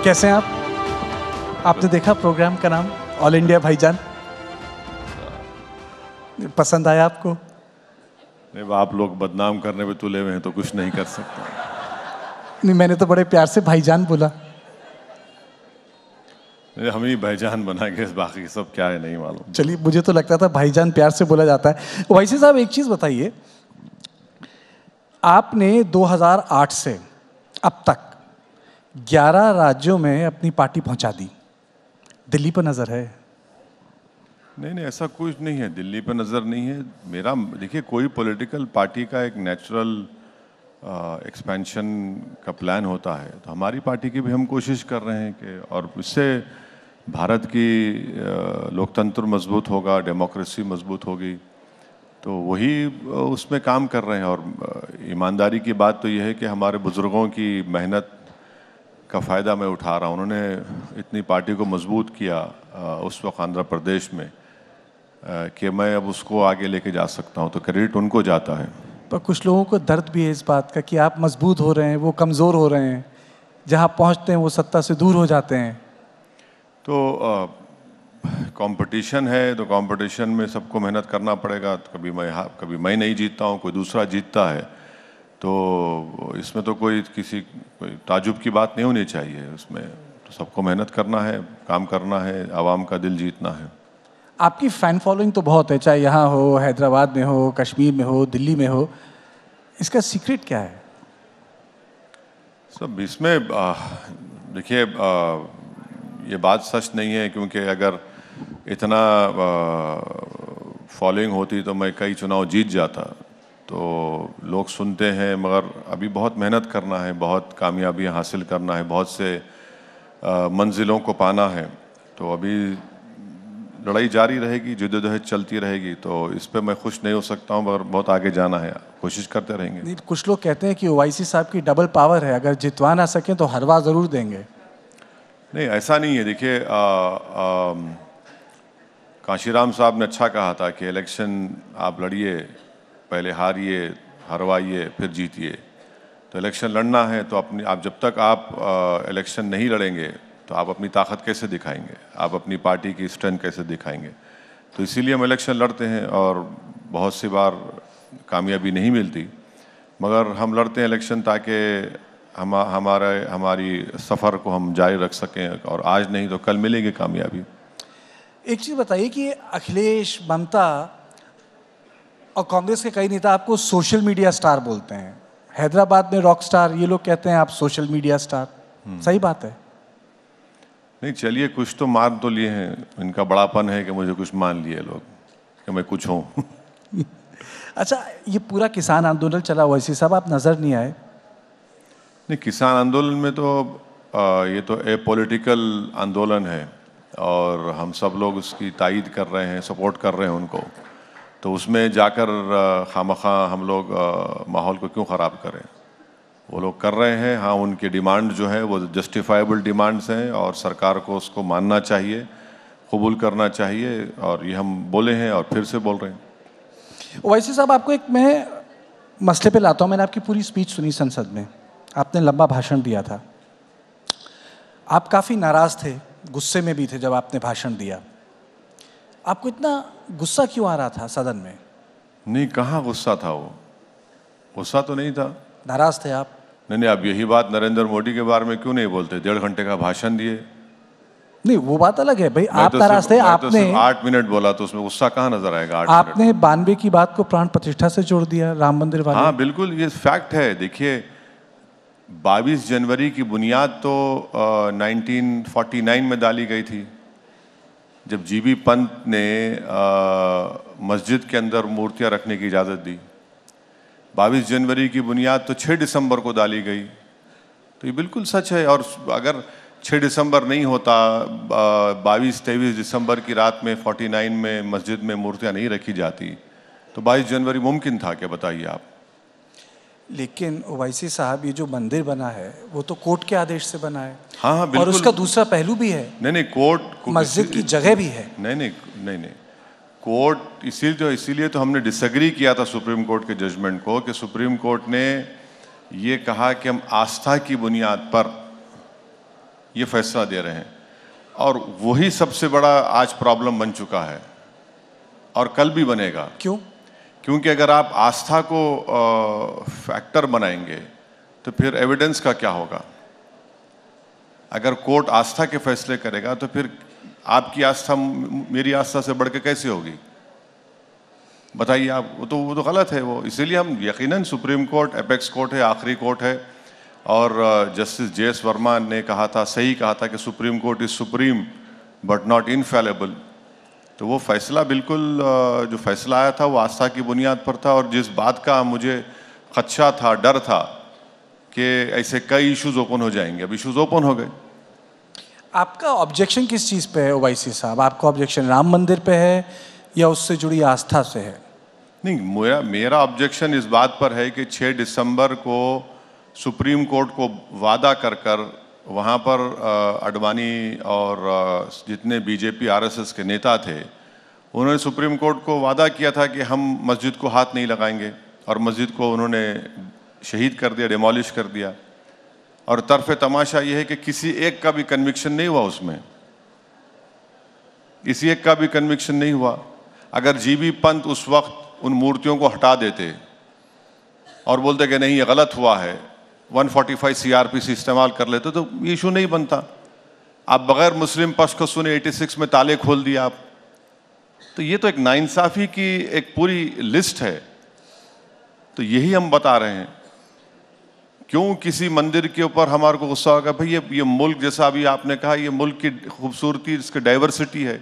कैसे हैं आप? आपने देखा प्रोग्राम का नाम ऑल इंडिया भाईजान? पसंद आया आपको? नहीं, आप लोग बदनाम करने पे तुले हुए हैं तो कुछ नहीं कर सकते। नहीं, मैंने तो बड़े प्यार से भाईजान बोला। हम ही भाईजान बनाएंगे, बाकी सब क्या है नहीं मालूम। चलिए, मुझे तो लगता था भाईजान प्यार से बोला जाता है। वैसे साहब, एक चीज बताइए, आपने 2008 से अब तक 11 राज्यों में अपनी पार्टी पहुंचा दी। दिल्ली पर नजर है? नहीं, ऐसा कुछ नहीं है, दिल्ली पर नज़र नहीं है मेरा। देखिए, कोई पॉलिटिकल पार्टी का एक नेचुरल एक्सपेंशन का प्लान होता है, तो हमारी पार्टी की भी हम कोशिश कर रहे हैं कि, और इससे भारत की लोकतंत्र मजबूत होगा, डेमोक्रेसी मजबूत होगी, तो वही उसमें काम कर रहे हैं। और ईमानदारी की बात तो यह है कि हमारे बुज़ुर्गों की मेहनत का फ़ायदा मैं उठा रहा हूँ। उन्होंने इतनी पार्टी को मजबूत किया उस वक्त आंध्र प्रदेश में कि मैं अब उसको आगे लेके जा सकता हूँ, तो क्रेडिट उनको जाता है। पर कुछ लोगों को दर्द भी है इस बात का कि आप मजबूत हो रहे हैं, वो कमज़ोर हो रहे हैं, जहाँ पहुँचते हैं वो सत्ता से दूर हो जाते हैं। तो कंपटीशन है, तो कंपटीशन में सबको मेहनत करना पड़ेगा। कभी मैं नहीं जीतता हूँ, कोई दूसरा जीतता है, तो इसमें तो कोई ताजुब की बात नहीं होनी चाहिए। उसमें तो सबको मेहनत करना है, काम करना है, आवाम का दिल जीतना है। आपकी फ़ैन फॉलोइंग तो बहुत है, चाहे यहाँ हो, हैदराबाद में हो, कश्मीर में हो, दिल्ली में हो। इसका सीक्रेट क्या है? सब इसमें देखिए, ये बात सच नहीं है, क्योंकि अगर इतना फॉलोइंग होती तो मैं कई चुनाव जीत जाता। तो लोग सुनते हैं, मगर अभी बहुत मेहनत करना है, बहुत कामयाबी हासिल करना है, बहुत से मंजिलों को पाना है। तो अभी लड़ाई जारी रहेगी, जद्दोजहद चलती रहेगी। तो इस पे मैं खुश नहीं हो सकता हूँ, मगर बहुत आगे जाना है, कोशिश करते रहेंगे। नहीं, कुछ लोग कहते हैं कि ओवैसी साहब की डबल पावर है, अगर जितवा ना सकें तो हरवा ज़रूर देंगे। नहीं, ऐसा नहीं है। देखिए, काशीराम साहब ने अच्छा कहा था कि इलेक्शन आप लड़िए, पहले हारिए, हरवाइए, फिर जीतिए। तो इलेक्शन लड़ना है तो आप जब तक आप इलेक्शन नहीं लड़ेंगे तो आप अपनी ताकत कैसे दिखाएंगे, आप अपनी पार्टी की स्ट्रेंथ कैसे दिखाएंगे। तो इसीलिए हम इलेक्शन लड़ते हैं, और बहुत सी बार कामयाबी नहीं मिलती, मगर हम लड़ते हैं इलेक्शन ताकि हमारी सफ़र को हम जारी रख सकें, और आज नहीं तो कल मिलेगी कामयाबी। एक चीज़ बताइए कि अखिलेश, ममता और कांग्रेस के कई नेता आपको सोशल मीडिया स्टार बोलते हैं। हैदराबाद में रॉक स्टार, ये लोग कहते हैं आप सोशल मीडिया स्टार। सही बात है? नहीं, चलिए, कुछ तो मान तो लिए हैं। इनका बड़ापन है कि मुझे कुछ मान लिए लोग कि मैं कुछ हूँ। अच्छा, ये पूरा किसान आंदोलन चला, ओवैसी साहब आप नज़र नहीं आए। नहीं, किसान आंदोलन में तो ये तो ए पॉलिटिकल आंदोलन है, और हम सब लोग उसकी तायीद कर रहे हैं, सपोर्ट कर रहे हैं उनको। तो उसमें जाकर खामखा हम लोग माहौल को क्यों ख़राब करें? वो लोग कर रहे हैं। हाँ, उनकी डिमांड जो है वो जस्टिफाइबल डिमांड्स हैं, और सरकार को उसको मानना चाहिए, कबूल करना चाहिए, और ये हम बोले हैं और फिर से बोल रहे हैं। ओवैसी साहब, आपको एक मैं मसले पे लाता हूँ। मैंने आपकी पूरी स्पीच सुनी संसद में, आपने लंबा भाषण दिया था। आप काफ़ी नाराज़ थे, गुस्से में भी थे जब आपने भाषण दिया। आपको इतना गुस्सा क्यों आ रहा था सदन में? नहीं, कहाँ गुस्सा था? वो गुस्सा तो नहीं था। नाराज़ थे आप? नहीं, आप यही बात नरेंद्र मोदी के बारे में क्यों नहीं बोलते? 1.5 घंटे का भाषण दिए। नहीं, वो बात अलग है भाई। आप नाराज थे, आपने 8 मिनट बोला, तो उसमें गुस्सा कहाँ नजर आएगा? 8 आपने 92 की बात को प्राण प्रतिष्ठा से जोड़ दिया, राम मंदिर वाले। हाँ, बिल्कुल, ये फैक्ट है। देखिए, 22 जनवरी की बुनियाद तो 1949 में डाली गई थी, जब जीबी पंत ने मस्जिद के अंदर मूर्तियां रखने की इजाज़त दी। 22 जनवरी की बुनियाद तो 6 दिसंबर को डाली गई। तो ये बिल्कुल सच है। और अगर 6 दिसंबर नहीं होता, 22-23 दिसंबर की रात में 49 में मस्जिद में मूर्तियां नहीं रखी जाती, तो 22 जनवरी मुमकिन था क्या? बताइए आप। लेकिन ओवैसी साहब, ये जो मंदिर बना है वो तो कोर्ट के आदेश से बना है। हाँ, बिल्कुल। और उसका दूसरा पहलू भी है। नहीं, कोर्ट मस्जिद की जगह भी है। नहीं, कोर्ट इसीलिए तो हमने डिसएग्री किया था सुप्रीम कोर्ट के जजमेंट को, कि सुप्रीम कोर्ट ने ये कहा कि हम आस्था की बुनियाद पर ये फैसला दे रहे हैं, और वही सबसे बड़ा आज प्रॉब्लम बन चुका है और कल भी बनेगा। क्यों? क्योंकि अगर आप आस्था को फैक्टर बनाएंगे तो फिर एविडेंस का क्या होगा? अगर कोर्ट आस्था के फैसले करेगा तो फिर आपकी आस्था मेरी आस्था से बढ़ के कैसे होगी? बताइए आप। वो तो गलत है वो। इसीलिए हम यकीनन सुप्रीम कोर्ट एपेक्स कोर्ट है, आखिरी कोर्ट है, और जस्टिस जे.एस. वर्मा ने कहा था, सही कहा था कि supreme court is supreme but not infallible. तो वो फैसला बिल्कुल जो फैसला आया था वो आस्था की बुनियाद पर था, और जिस बात का मुझे खदशा था, डर था कि ऐसे कई इश्यूज ओपन हो जाएंगे, अब इश्यूज ओपन हो गए। आपका ऑब्जेक्शन किस चीज़ पे है ओवैसी साहब? आपका ऑब्जेक्शन राम मंदिर पे है या उससे जुड़ी आस्था से है? नहीं, मेरा ऑब्जेक्शन इस बात पर है कि 6 दिसंबर को सुप्रीम कोर्ट को वादा कर वहाँ पर अडवाणी और जितने बीजेपी आरएसएस के नेता थे, उन्होंने सुप्रीम कोर्ट को वादा किया था कि हम मस्जिद को हाथ नहीं लगाएंगे, और मस्जिद को उन्होंने शहीद कर दिया, डिमोलिश कर दिया। और तरफे तमाशा ये है कि किसी एक का भी कन्विक्शन नहीं हुआ उसमें, किसी एक का भी कन्विक्शन नहीं हुआ। अगर जीबी पंत उस वक्त उन मूर्तियों को हटा देते और बोलते कि नहीं ये गलत हुआ है, 145 सीआरपीसी इस्तेमाल कर लेते तो ये इशू नहीं बनता। आप बगैर मुस्लिम पक्ष को सुने 86 में ताले खोल दिया आप। तो ये तो एक नाइंसाफी की एक पूरी लिस्ट है। तो यही हम बता रहे हैं। क्यों किसी मंदिर के ऊपर हमारे को गुस्सा होगा? भाई ये मुल्क, जैसा अभी आपने कहा, ये मुल्क की खूबसूरती, इसकी डाइवर्सिटी है,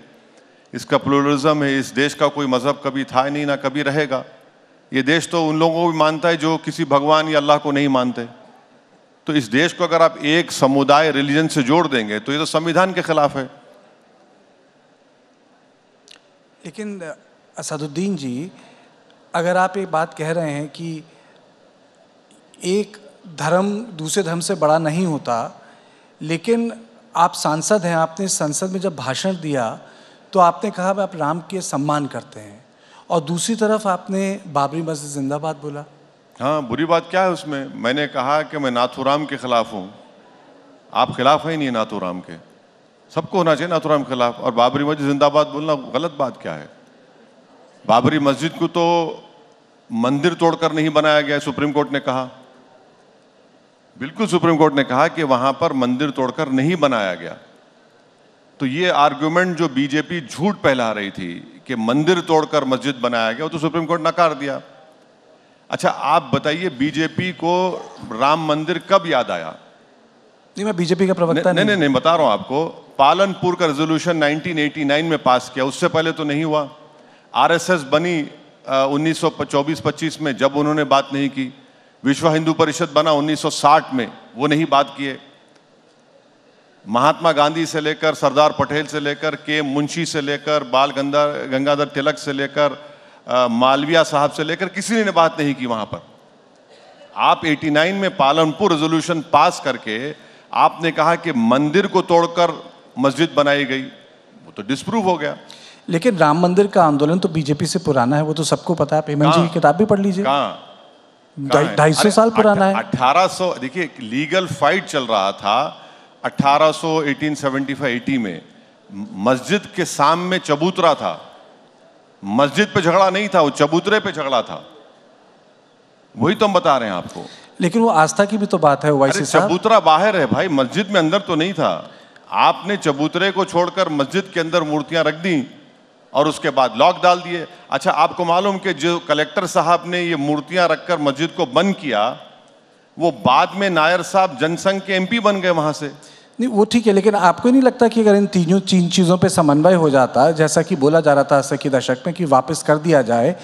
इसका प्लुरलिज्म है। इस देश का कोई मजहब कभी था नहीं, ना कभी रहेगा। ये देश तो उन लोगों को भी मानता है जो किसी भगवान या अल्लाह को नहीं मानते। तो इस देश को अगर आप एक समुदाय, रिलीजन से जोड़ देंगे तो ये तो संविधान के खिलाफ है। लेकिन असदुद्दीन जी, अगर आप एक बात कह रहे हैं कि एक धर्म दूसरे धर्म से बड़ा नहीं होता, लेकिन आप सांसद हैं, आपने संसद में जब भाषण दिया तो आपने कहा आप राम के सम्मान करते हैं, और दूसरी तरफ आपने बाबरी मस्जिद जिंदाबाद बोला। हाँ, बुरी बात क्या है उसमें? मैंने कहा कि मैं नाथूराम के खिलाफ हूँ। आप खिलाफ है नहीं नाथूराम के, सबको होना चाहिए नाथूराम के खिलाफ। और बाबरी मस्जिद जिंदाबाद बोलना गलत बात क्या है? बाबरी मस्जिद को तो मंदिर तोड़कर नहीं बनाया गया, सुप्रीम कोर्ट ने कहा। बिल्कुल, सुप्रीम कोर्ट ने कहा कि वहां पर मंदिर तोड़कर नहीं बनाया गया। तो ये आर्गुमेंट जो बीजेपी झूठ फैला रही थी कि मंदिर तोड़कर मस्जिद बनाया गया, वो तो सुप्रीम कोर्ट नकार दिया। अच्छा, आप बताइए बीजेपी को राम मंदिर कब याद आया? नहीं, मैं बीजेपी का प्रवक्ता नहीं, बता रहा हूं आपको। पालनपुर का रेजोल्यूशन 1989 में पास किया, उससे पहले तो नहीं हुआ। आरएसएस बनी 1924-25 में, जब उन्होंने बात नहीं की। विश्व हिंदू परिषद बना 1960 में, वो नहीं बात किए। महात्मा गांधी से लेकर, सरदार पटेल से लेकर, के मुंशी से लेकर, बाल गंगाधर तिलक से लेकर, मालविया साहब से लेकर, किसी ने बात नहीं की वहां पर। आप 89 में पालनपुर रेजोल्यूशन पास करके आपने कहा कि मंदिर को तोड़कर मस्जिद बनाई गई, वो तो डिस्प्रूव हो गया। लेकिन राम मंदिर का आंदोलन तो बीजेपी से पुराना है, वो तो सबको पता है। हेमंत जी की किताब भी पढ़ लीजिए। 250 साल पुराना है। 1800, देखिए लीगल फाइट चल रहा था 1875-80 में। मस्जिद के सामने चबूतरा था, मस्जिद पे झगड़ा नहीं था, वो चबूतरे पे झगड़ा था। वही तो हम बता रहे हैं आपको। लेकिन वो आस्था की भी तो बात है ओवैसी साहब। चबूतरा बाहर है भाई, मस्जिद में अंदर तो नहीं था। आपने चबूतरे को छोड़कर मस्जिद के अंदर मूर्तियां रख दी और उसके बाद लॉक डाल दिए। अच्छा, आपको मालूम कि जो कलेक्टर साहब ने ये मूर्तियां रखकर मस्जिद को बंद किया, वो बाद में नायर साहब जनसंघ के एमपी बन गए वहां से। नहीं, वो ठीक है, लेकिन आपको नहीं लगता कि अगर इन तीन चीज़ों पे समन्वय हो जाता, जैसा कि बोला जा रहा था 80 के दशक में, कि वापस कर दिया जाए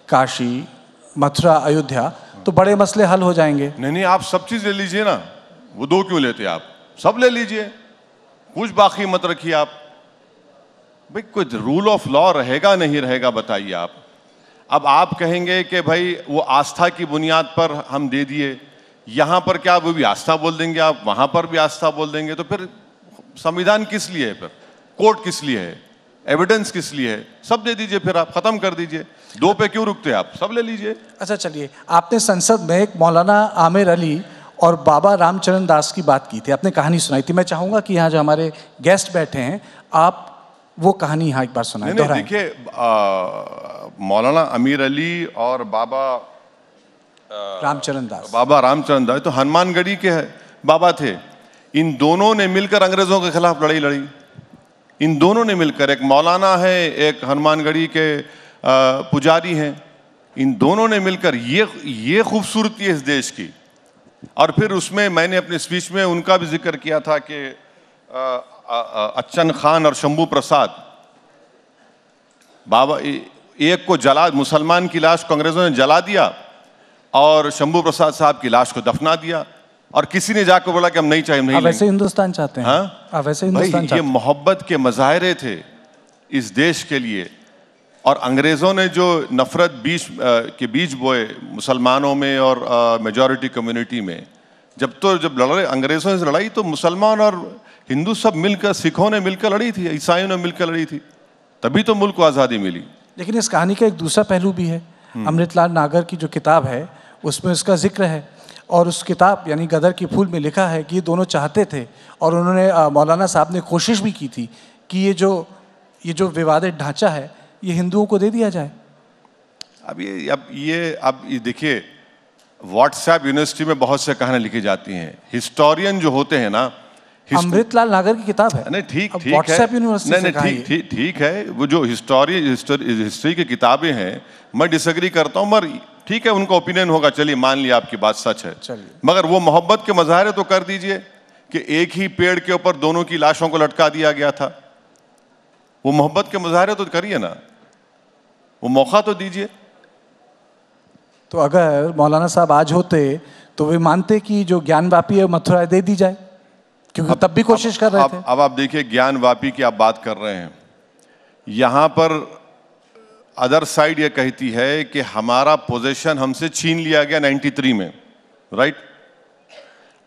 काशी, मथुरा, अयोध्या, तो बड़े मसले हल हो जाएंगे? नहीं, आप सब चीज ले लीजिए ना। वो दो क्यों लेते आप? सब ले लीजिए, कुछ बाकी मत रखिए आप। भाई कोई रूल ऑफ लॉ रहेगा नहीं रहेगा, बताइए आप। अब आप कहेंगे कि भाई वो आस्था की बुनियाद पर हम दे दिए, यहां पर क्या वो भी आस्था बोल देंगे, आप वहां पर भी आस्था बोल देंगे, तो फिर संविधान किस लिए है? फिर कोर्ट किस लिए है? एविडेंस किस लिए है? सब दे दीजिए, फिर आप खत्म कर दीजिए। दो पे क्यों रुकते आप? सब ले लीजिए। अच्छा चलिए, आपने संसद में एक मौलाना आमिर अली और बाबा रामचरण दास की बात की थी, आपने कहानी सुनाई थी। मैं चाहूँगा कि यहाँ जो हमारे गेस्ट बैठे हैं, आप वो कहानी यहाँ एक बार सुनाएं, दोहराएं। देखिए, मौलाना अमीर अली और बाबा रामचरण दास तो हनुमानगढ़ी के बाबा थे। इन दोनों ने मिलकर अंग्रेजों के खिलाफ लड़ाई लड़ी। इन दोनों ने मिलकर, एक मौलाना है, एक हनुमानगढ़ी के पुजारी हैं, इन दोनों ने मिलकर, ये खूबसूरती है इस देश की। और फिर उसमें मैंने अपने स्पीच में उनका भी जिक्र किया था कि अच्छन खान और शंभू प्रसाद, बाबा एक को जला, मुसलमान की लाश को अंग्रेजों ने जला दिया और शंभू प्रसाद साहब की लाश को दफना दिया, और किसी ने जाकर बोला कि हम नहीं चाहिए, नहीं वैसे हिंदुस्तान चाहते हैं। हाँ, वैसे हिंदुस्तान ये मोहब्बत के मज़ाहिरे थे इस देश के लिए। और अंग्रेज़ों ने जो नफरत के बीज बोए मुसलमानों में और मेजॉरिटी कम्युनिटी में, जब लड़े अंग्रेज़ों से लड़ाई, तो मुसलमान और हिंदू सब मिलकर, सिखों ने मिलकर लड़ी थी, ईसाइयों ने मिलकर लड़ी थी, तभी तो मुल्क को आज़ादी मिली। लेकिन इस कहानी का एक दूसरा पहलू भी है। अमृतलाल नागर की जो किताब है उसमें उसका जिक्र है, और उस किताब यानी गदर के फूल में लिखा है कि ये दोनों चाहते थे, और उन्होंने मौलाना साहब ने कोशिश भी की थी कि ये जो विवादित ढांचा है ये हिंदुओं को दे दिया जाए। अब ये देखिए, व्हाट्सएप यूनिवर्सिटी में बहुत से कहानियां लिखी जाती हैं। हिस्टोरियन जो होते हैं ना, अमृतलाल नागर की किताब है। नहीं, ठीक है, व्हाट्सएप यूनिवर्सिटी से कहा है। ठीक है, वो जो हिस्ट्री की किताबें हैं, मैं डिसएग्री करता हूँ, मगर ठीक है, उनका ओपिनियन होगा, चलिए मान लिया आपकी बात सच है, मगर वो मोहब्बत के मज़ाहिरे तो कर दीजिए कि एक ही पेड़ के ऊपर दोनों की लाशों को लटका दिया गया था। वो मोहब्बत के मज़ाहिरे तो करिए ना, वो मौका तो दीजिए। तो अगर मौलाना साहब आज होते तो वे मानते कि जो ज्ञानवापी है मथुरा दे दी जाए, क्योंकि तब भी कोशिश कर रहे थे। अब आप देखिए, ज्ञानवापी की आप बात कर रहे हैं, यहां पर अदर साइड ये कहती है कि हमारा पोजीशन हमसे छीन लिया गया 93 में, राइट,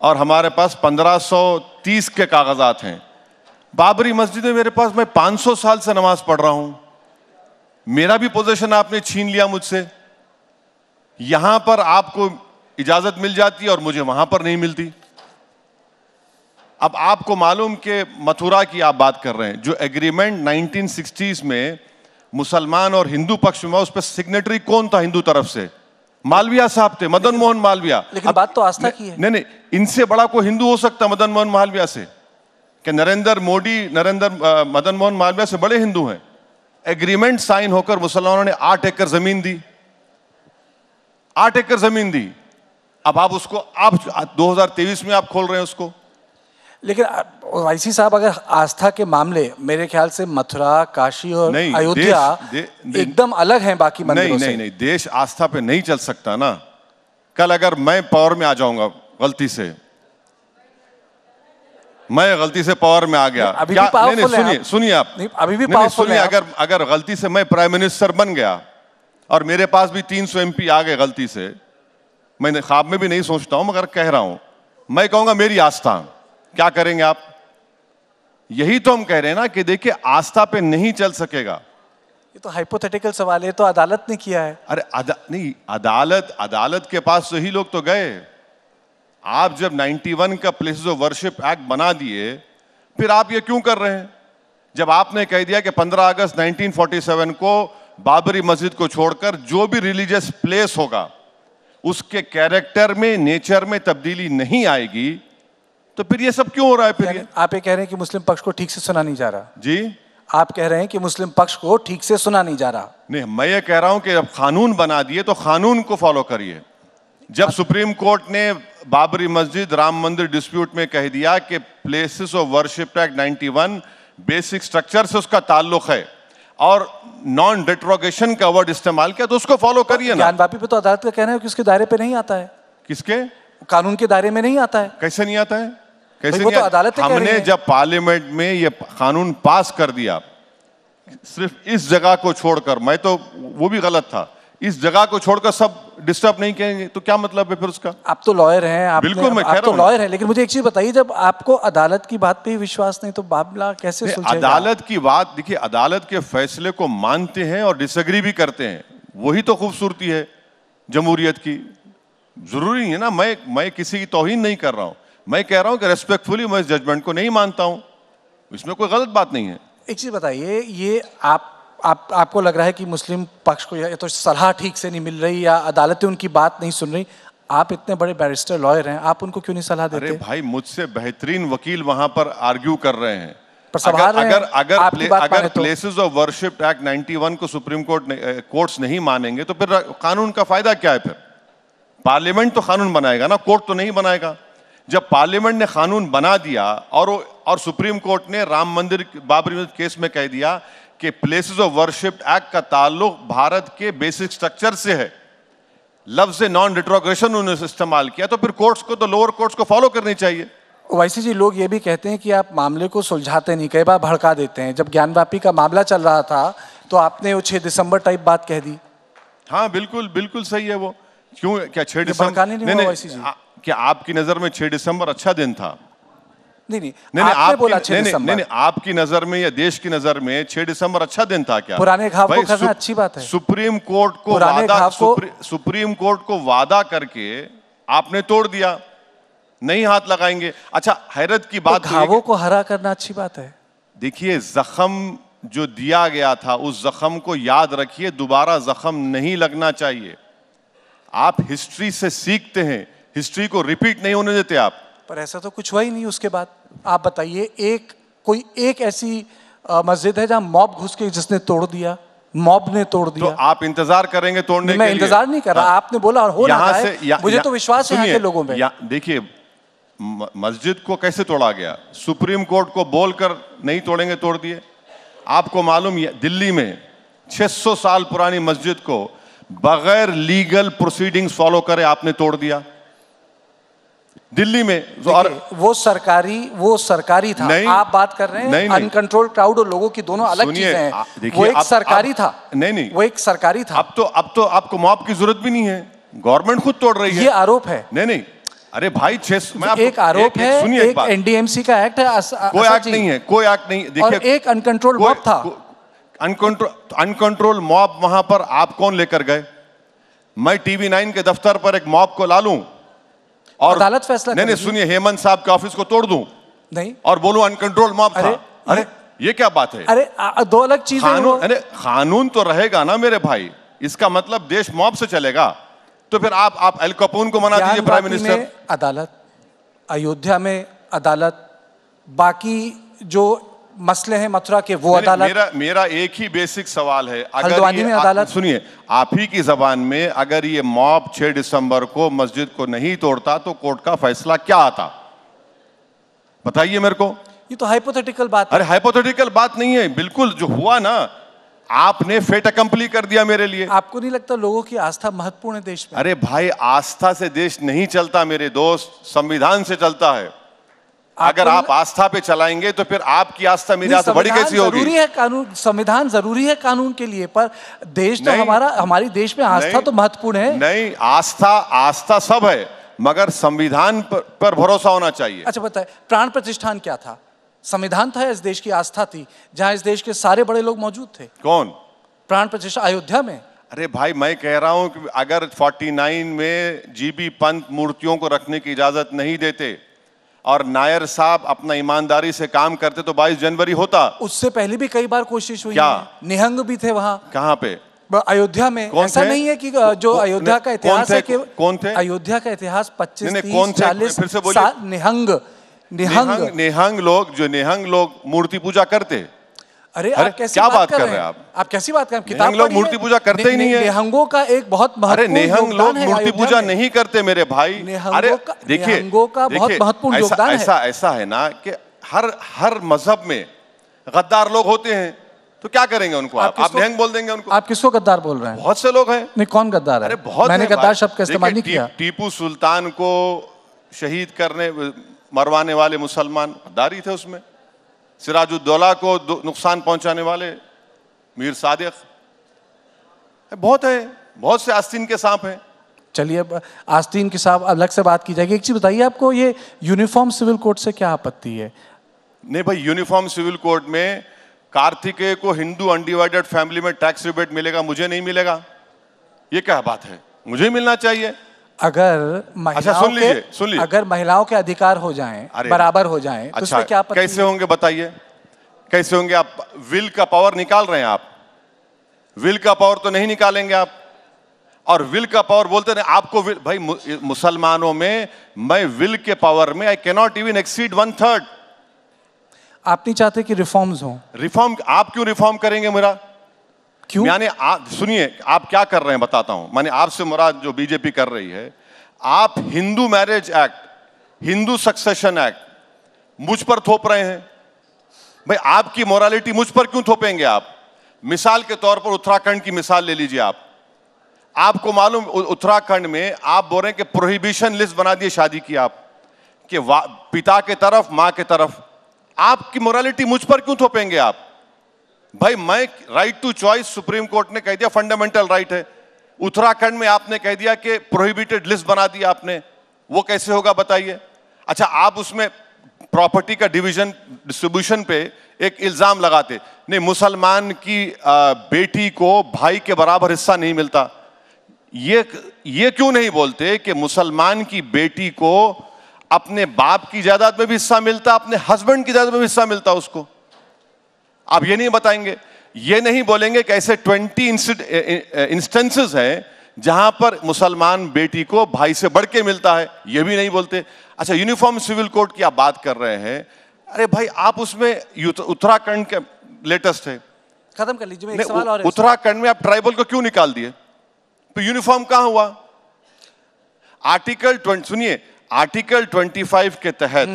और हमारे पास 1530 के कागजात हैं। बाबरी मस्जिद में मेरे पास, मैं 500 साल से नमाज पढ़ रहा हूं, मेरा भी पोजीशन आपने छीन लिया मुझसे। यहां पर आपको इजाजत मिल जाती है और मुझे वहां पर नहीं मिलती। अब आपको मालूम कि मथुरा की आप बात कर रहे हैं, जो एग्रीमेंट 1960s में मुसलमान और हिंदू पक्ष में, उस पर सिग्नेटरी कौन था हिंदू तरफ से? मालविया साहब थे, मदन मोहन मालविया। लेकिन बात तो आस्था की है। नहीं, इनसे बड़ा कोई हिंदू हो सकता मदन मोहन मालविया से? कि मदन मोहन मालविया से बड़े हिंदू हैं। एग्रीमेंट साइन होकर मुसलमानों ने 8 एकड़ जमीन दी, 8 एकड़ जमीन दी। अब आप उसको 2023 में आप खोल रहे हैं उसको। लेकिन वाईसी साहब, अगर आस्था के मामले, मेरे ख्याल से मथुरा, काशी और अयोध्या एकदम अलग हैं बाकी मंदिरों से। नहीं, देश आस्था पे नहीं चल सकता ना। कल अगर मैं पावर में आ जाऊंगा गलती से, मैं गलती से पावर में आ गया, अभी क्या? नहीं, सुनिए आप, अभी भी पावरफुल है। अगर गलती से मैं प्राइम मिनिस्टर बन गया और मेरे पास भी 300 MP आ गए गलती से, मैंने ख्वाब में भी नहीं सोचता हूं, मगर कह रहा हूं, मैं कहूंगा मेरी आस्था, क्या करेंगे आप? यही तो हम कह रहे हैं ना कि देखिए, आस्था पे नहीं चल सकेगा। ये तो हाइपोथेटिकल सवाल है, तो अदालत ने किया है। अरे नहीं, अदालत के पास वही लोग तो गए। आप जब 91 का प्लेसेस ऑफ वर्शिप एक्ट बना दिए, फिर आप ये क्यों कर रहे हैं? जब आपने कह दिया कि 15 अगस्त 1947 को बाबरी मस्जिद को छोड़कर जो भी रिलीजियस प्लेस होगा उसके कैरेक्टर में, नेचर में तब्दीली नहीं आएगी, तो फिर ये सब क्यों हो रहा है? फिर आप ये कह रहे हैं कि मुस्लिम पक्ष को ठीक से सुना नहीं जा रहा? जी, आप कह रहे हैं कि मुस्लिम पक्ष को ठीक से सुना नहीं जा रहा? नहीं, मैं ये कह रहा हूं कि अब कानून बना दिए तो कानून को फॉलो करिए। जब सुप्रीम कोर्ट ने बाबरी मस्जिद, राम मंदिर डिस्प्यूट में कह दिया कि places of worship act 91 basic structure से उसका ताल्लुक है और नॉन डिट्रोगेशन का वर्ड इस्तेमाल किया, तो उसको फॉलो करिए ना। ज्ञानवापी पे तो अदालत का कहना है कि उसके दायरे पे नहीं आता है। किसके? कानून के दायरे में नहीं आता है। कैसे नहीं आता है? कैसे नहीं? तो अदालत हमने जब पार्लियामेंट में ये कानून पास कर दिया, सिर्फ इस जगह को छोड़कर, मैं तो वो भी गलत था, इस जगह को छोड़कर सब डिस्टर्ब नहीं करेंगे, तो क्या मतलब है फिर उसका? आप तो लॉयर हैं, बिल्कुल मैं कह रहा हूं, लॉयर हैं, लेकिन मुझे एक चीज बताइए, जब आपको अदालत की बात पे ही विश्वास नहीं तो मामला कैसे सुलझेगा? अदालत की बात देखिए, अदालत के फैसले को मानते हैं और डिसएग्री भी करते हैं, वही तो खूबसूरती है जमहूरियत की। जरूरी नहीं है ना, मैं किसी की तौहीन नहीं कर रहा हूं, मैं कह रहा हूं कि रेस्पेक्टफुली मैं इस जजमेंट को नहीं मानता हूं, इसमें कोई गलत बात नहीं है। एक चीज बताइए, ये आपको लग रहा है कि मुस्लिम पक्ष को या तो सलाह ठीक से नहीं मिल रही या अदालतें उनकी बात नहीं सुन रही, आप इतने बड़े बैरिस्टर लॉयर हैं, आप उनको क्यों नहीं सलाह देते? अरे भाई, मुझसे बेहतरीन वकील वहां पर आर्ग्यू कर रहे हैं। अगर प्लेसेस ऑफ वर्शिप एक्ट 91 को सुप्रीम कोर्ट्स नहीं मानेंगे तो फिर कानून का फायदा क्या है? फिर पार्लियामेंट तो कानून बनाएगा ना, कोर्ट तो नहीं बनाएगा। जब पार्लियामेंट ने कानून बना दिया और सुप्रीम कोर्ट ने राम मंदिर बाबरी मस्जिद केस में कह दिया कि प्लेसेस ऑफ वर्शिप एक्ट का ताल्लुक भारत के बेसिक स्ट्रक्चर से है, लफ्ज नॉन रिट्रोग्रेशन उन्होंने इस्तेमाल किया, तो फिर कोर्ट्स को तो लोअर कोर्ट्स को फॉलो करनी चाहिए। ओवैसी जी, लोग ये भी कहते हैं कि आप मामले को सुलझाते नहीं, कई बार भड़का देते हैं। जब ज्ञानवापी का मामला चल रहा था तो आपने वो 6 दिसंबर टाइप बात कह दी। हाँ बिल्कुल बिल्कुल सही है वो। क्यों, क्या 6 दिसंबर नहीं, क्या आपकी नजर में 6 दिसंबर अच्छा दिन था? नहीं, आपने बोला 6 दिसंबर। नहीं, आपकी नजर में या देश की नजर में 6 दिसंबर अच्छा दिन था क्या? पुराने घाव को करना अच्छी बात है। सुप्रीम कोर्ट को वादा करके आपने तोड़ दिया, नहीं हाथ लगाएंगे। अच्छा, हैरत की बात, तो घावों को हरा करना अच्छी बात है। देखिए, जख्म जो दिया गया था उस जख्म को याद रखिए, दोबारा जख्म नहीं लगना चाहिए। आप हिस्ट्री से सीखते हैं, हिस्ट्री को रिपीट नहीं होने देते आप। पर ऐसा तो कुछ हुआ ही नहीं उसके बाद। आप बताइए, कोई एक ऐसी मस्जिद है जहां मॉब घुस के जिसने तोड़ दिया? मॉब ने तोड़ दिया। तो आप इंतजार करेंगे तोड़ने के लिए? मैं इंतजार नहीं कर रहा, आपने बोला हो रहा है, मुझे तो विश्वास है यहाँ के लोगों में। देखिए, मस्जिद को कैसे तोड़ा गया? सुप्रीम कोर्ट को बोलकर नहीं तोड़ेंगे, तोड़ दिए। आपको मालूम है, दिल्ली में 600 साल पुरानी मस्जिद को बगैर लीगल प्रोसीडिंग्स फॉलो करे आपने तोड़ दिया दिल्ली में। और वो सरकारी था। आप बात कर रहे हैं अनकंट्रोल्ड क्राउड और लोगों की, दोनों अलग चीजें हैं। वो एक सरकारी था। नहीं, वो एक सरकारी था। अब तो आपको मॉब की जरूरत भी नहीं है, गवर्नमेंट खुद तोड़ रही है। ये आरोप है। नहीं, अरे भाई, एक आरोप है, एक एनडीएमसी का एक्ट है। कोई एक्ट नहीं है, कोई एक्ट नहीं। देखिए, और एक अनकंट्रोल्ड मॉब था। अनकंट्रोल मॉब वहां पर आप कौन लेकर गए? मैं टीवी 9 के दफ्तर पर एक मॉब को ला लूं और अदालत फैसला नहीं, सुनिए, हेमंत साहब के ऑफिस को तोड़ दूं नहीं और बोलूं अनकंट्रोल मॉब था? अरे ये क्या बात है? अरे दो अलग चीजें। अरे कानून तो रहेगा ना मेरे भाई, इसका मतलब देश मॉब से चलेगा? तो फिर आप एल कैपोन को मना दीजिए प्राइम मिनिस्टर। अदालत, अयोध्या में अदालत, बाकी जो मसले हैं मथुरा के वो अदालत। मेरा एक ही बेसिक सवाल है, हल्द्वानी में अदालत। सुनिए, आप ही की जबान में, अगर ये मॉब 6 दिसंबर को मस्जिद को नहीं तोड़ता तो कोर्ट का फैसला क्या आता? बताइए मेरे को। ये तो हाइपोथेटिकल बात है। अरे हाइपोथेटिकल बात नहीं है, बिल्कुल जो हुआ ना, आपने फेट अकम्पली कर दिया मेरे लिए। आपको नहीं लगता लोगों की आस्था महत्वपूर्ण है देश में? अरे भाई, आस्था से देश नहीं चलता मेरे दोस्त, संविधान से चलता है। अगर आप आस्था पे चलाएंगे तो फिर आपकी आस्था मेरी आस्था बड़ी कैसी होगी? जरूरी है कानून, संविधान जरूरी है कानून के लिए, पर देश तो हमारी देश में आस्था तो महत्वपूर्ण है। नहीं, आस्था सब है, मगर संविधान पर भरोसा होना चाहिए। अच्छा बताए, प्राण प्रतिष्ठान क्या था? संविधान था, इस देश की आस्था थी, जहां इस देश के सारे बड़े लोग मौजूद थे। कौन? प्राण प्रतिष्ठा अयोध्या में। अरे भाई, मैं कह रहा हूं कि अगर 49 में जीबी पंत मूर्तियों को रखने की इजाजत नहीं देते और नायर साहब अपना ईमानदारी से काम करते तो 22 जनवरी होता। उससे पहले भी कई बार कोशिश हुई। क्या? निहंग भी थे वहां। कहाँ पे? अयोध्या में। ऐसा नहीं है कि जो अयोध्या का इतिहास है कि कौन थे? अयोध्या का इतिहास 25, 30, 40 फिर से निहंग लोग मूर्ति पूजा करते। अरे आप कैसी बात कर रहे हैं? आप कैसी बात कर रहे हैं? किताब लोग मूर्ति पूजा करते ही नहीं है। निहंगों का एक बहुत महत्वपूर्ण योगदान है। निहंग लोग मूर्ति पूजा नहीं करते मेरे भाई। अरे देखिए, निहंगों का बहुत महत्वपूर्ण योगदान है। ऐसा है ना कि हर मजहब में गद्दार लोग होते हैं, तो क्या करेंगे उनको? आप निहंग बोल देंगे उनको? आप किसको गद्दार बोल रहे हैं? बहुत से लोग हैं। नहीं, कौन गद्दार है? अरे बहुत। मैंने गद्दार शब्द का इस्तेमाल नहीं किया। टीपू सुल्तान को शहीद करने मरवाने वाले मुसलमान गद्दारी थे उसमें। सिराजुद्दौला को नुकसान पहुंचाने वाले मीर सादिक, बहुत है, बहुत से आस्तीन के सांप हैं। चलिए, आस्तीन के सांप अलग से बात की जाएगी। एक चीज बताइए, आपको ये यूनिफॉर्म सिविल कोड से क्या आपत्ति है? नहीं भाई, यूनिफॉर्म सिविल कोड में कार्तिकेय को हिंदू अनडिवाइडेड फैमिली में टैक्स रिबेट मिलेगा, मुझे नहीं मिलेगा, ये क्या बात है? मुझे मिलना चाहिए। अगर अच्छा महिलाओं सुन लीजिए, के सुन लीजिए। अगर महिलाओं के अधिकार हो जाएं, अरे, बराबर हो जाएं, तो अच्छा उसमें क्या आपत्ति कैसे है? होंगे बताइए, कैसे होंगे? आप विल का पावर निकाल रहे हैं, आप विल का पावर तो नहीं निकालेंगे आप। और विल का पावर बोलते हैं आपको विल, भाई मुसलमानों में मैं विल के पावर में I can not even exceed 1/3। आप नहीं चाहते कि रिफॉर्म्स हों? रिफॉर्म आप क्यों रिफॉर्म करेंगे मेरा? क्यों? यानी आप सुनिए, आप क्या कर रहे हैं बताता हूं। माने आपसे मुराद जो बीजेपी कर रही है, आप Hindu marriage act, Hindu succession act मुझ पर थोप रहे हैं। भाई आपकी मोरालिटी मुझ पर क्यों थोपेंगे आप? मिसाल के तौर पर उत्तराखंड की मिसाल ले लीजिए आप। आपको मालूम उत्तराखंड में आप बोल रहे हैं कि प्रोहिबिशन लिस्ट बना दिए शादी की आप, कि पिता के तरफ मां के तरफ। आपकी मोरालिटी मुझ पर क्यों थोपेंगे आप? भाई मैं right to choice Supreme Court ने कह दिया फंडामेंटल राइट है। उत्तराखंड में आपने कह दिया कि प्रोहिबिटेड लिस्ट बना दिया आपने, वो कैसे होगा बताइए? अच्छा आप उसमें प्रॉपर्टी का डिवीजन डिस्ट्रीब्यूशन पे एक इल्जाम लगाते, नहीं मुसलमान की बेटी को भाई के बराबर हिस्सा नहीं मिलता। ये क्यों नहीं बोलते कि मुसलमान की बेटी को अपने बाप की जायदाद में भी हिस्सा मिलता, अपने हस्बैंड की जायदाद में भी हिस्सा मिलता उसको? आप ये नहीं बताएंगे, ये नहीं बोलेंगे कि ऐसे 20 इंस्टेंसेस हैं जहां पर मुसलमान बेटी को भाई से बढ़ के मिलता है, ये भी नहीं बोलते। अच्छा यूनिफॉर्म सिविल कोड की आप बात कर रहे हैं, अरे भाई आप उसमें उत्तराखंड के लेटेस्ट है, खत्म कर लीजिए। एक सवाल और है। उत्तराखंड में आप ट्राइबल को क्यों निकाल दिए? तो यूनिफॉर्म कहां हुआ? सुनिए, आर्टिकल 25 के तहत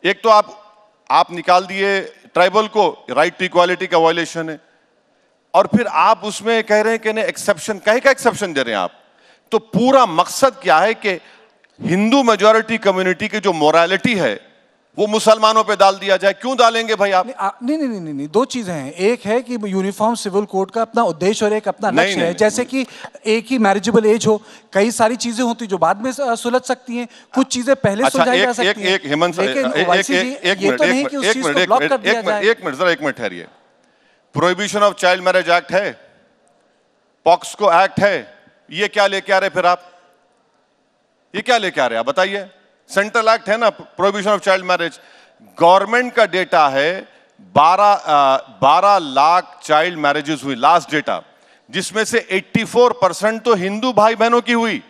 एक तो आप निकाल दिए ट्राइबल को, राइट टू इक्वालिटी का वायलेशन है, और फिर आप उसमें कह रहे हैं कि नहीं एक्सेप्शन, कहे का एक्सेप्शन दे रहे हैं आप? तो पूरा मकसद क्या है कि हिंदू मेजॉरिटी कम्युनिटी की जो मोरालिटी है वो मुसलमानों पे डाल दिया जाए। क्यों डालेंगे भाई आप? नहीं, दो चीजें हैं। एक है कि यूनिफॉर्म सिविल कोड का अपना उद्देश्य और एक अपना लक्ष्य है। जैसे कि एक ही मैरिजेबल एज हो, कई सारी चीजें होती जो बाद में सुलझ सकती हैं, कुछ चीजें पहले सुलझाई जा सकती हैं। हेमंत सर, एक मिनट ठहरिए। Prohibition of child marriage act है, पॉक्सको एक्ट है, ये क्या लेके आ रहे फिर आप? ये क्या लेके आ रहे हैं आप बताइए? सेंट्रल एक्ट है ना prohibition of child marriage. Government का डेटा है 12 लाख चाइल्ड मैरिजेस हुई लास्ट डेटा, जिसमें से 84% तो हिंदू भाई बहनों की हुई।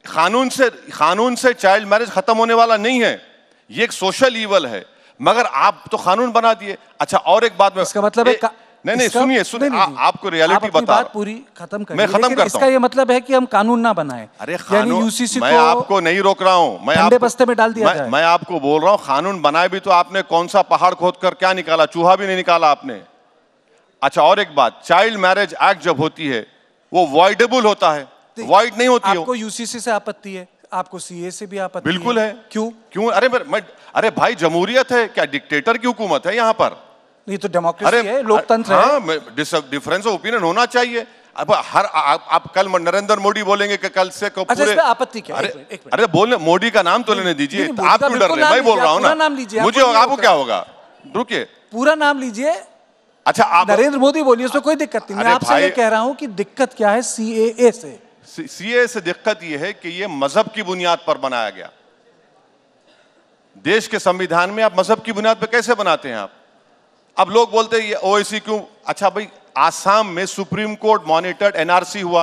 कानून से चाइल्ड मैरिज खत्म होने वाला नहीं है, ये एक सोशल ईवल है, मगर आप तो कानून बना दिए। अच्छा और एक बात में, इसका मतलब है नहीं सुनिए, आपको रियलिटी बता रहा हूं। पूरी खत्म करिए। मैं खत्म करता हूं। इसका ये मतलब है कि हम कानून ना बनाएं। अरे कानून, यूसीसी मैं आपको नहीं रोक रहा हूं, बस्ते में डाल दिया जाए। मैं आपको बोल रहा हूं कानून बनाए भी तो आपने कौन सा पहाड़ खोद कर क्या निकाला? चूहा भी नहीं निकाला आपने। अच्छा और एक बात, चाइल्ड मैरिज एक्ट जब होती है वो वॉइडेबल होता है, वॉइड नहीं होती। आपको यूसीसी से आपत्ति है, आपको सीए से भी आपत्ति बिल्कुल है। क्यों? अरे भाई जमहूरियत है क्या? डिक्टेटर की हुकूमत है यहाँ पर? ये तो डेमोक्रेसी है, लोकतंत्र है। हाँ, डिफरेंस ऑफ ओपिनियन होना चाहिए। अब आप कल नरेंद्र मोदी बोलेंगे कि कल से अच्छा, पूरे आपत्ति क्या? अरे बोलने, मोदी का नाम तो लेने दीजिए। आप क्यों डर रहे हैं? मैं बोल रहा हूँ ना, नाम लीजिए। मुझे आपको क्या होगा? रुकिए, पूरा नाम लीजिए। अच्छा आप नरेंद्र मोदी बोलिए, उसमें कोई दिक्कत नहीं। मैं आपसे ये कह रहा हूँ कि दिक्कत क्या है सीएए से? सीएए से दिक्कत ये है कि ये मजहब की बुनियाद पर बनाया गया। देश के संविधान में आप मजहब की बुनियाद पर कैसे बनाते हैं आप? अब लोग बोलते हैं ये ओवैसी क्यों? अच्छा भाई, आसाम में सुप्रीम कोर्ट मॉनिटर्ड एनआरसी हुआ,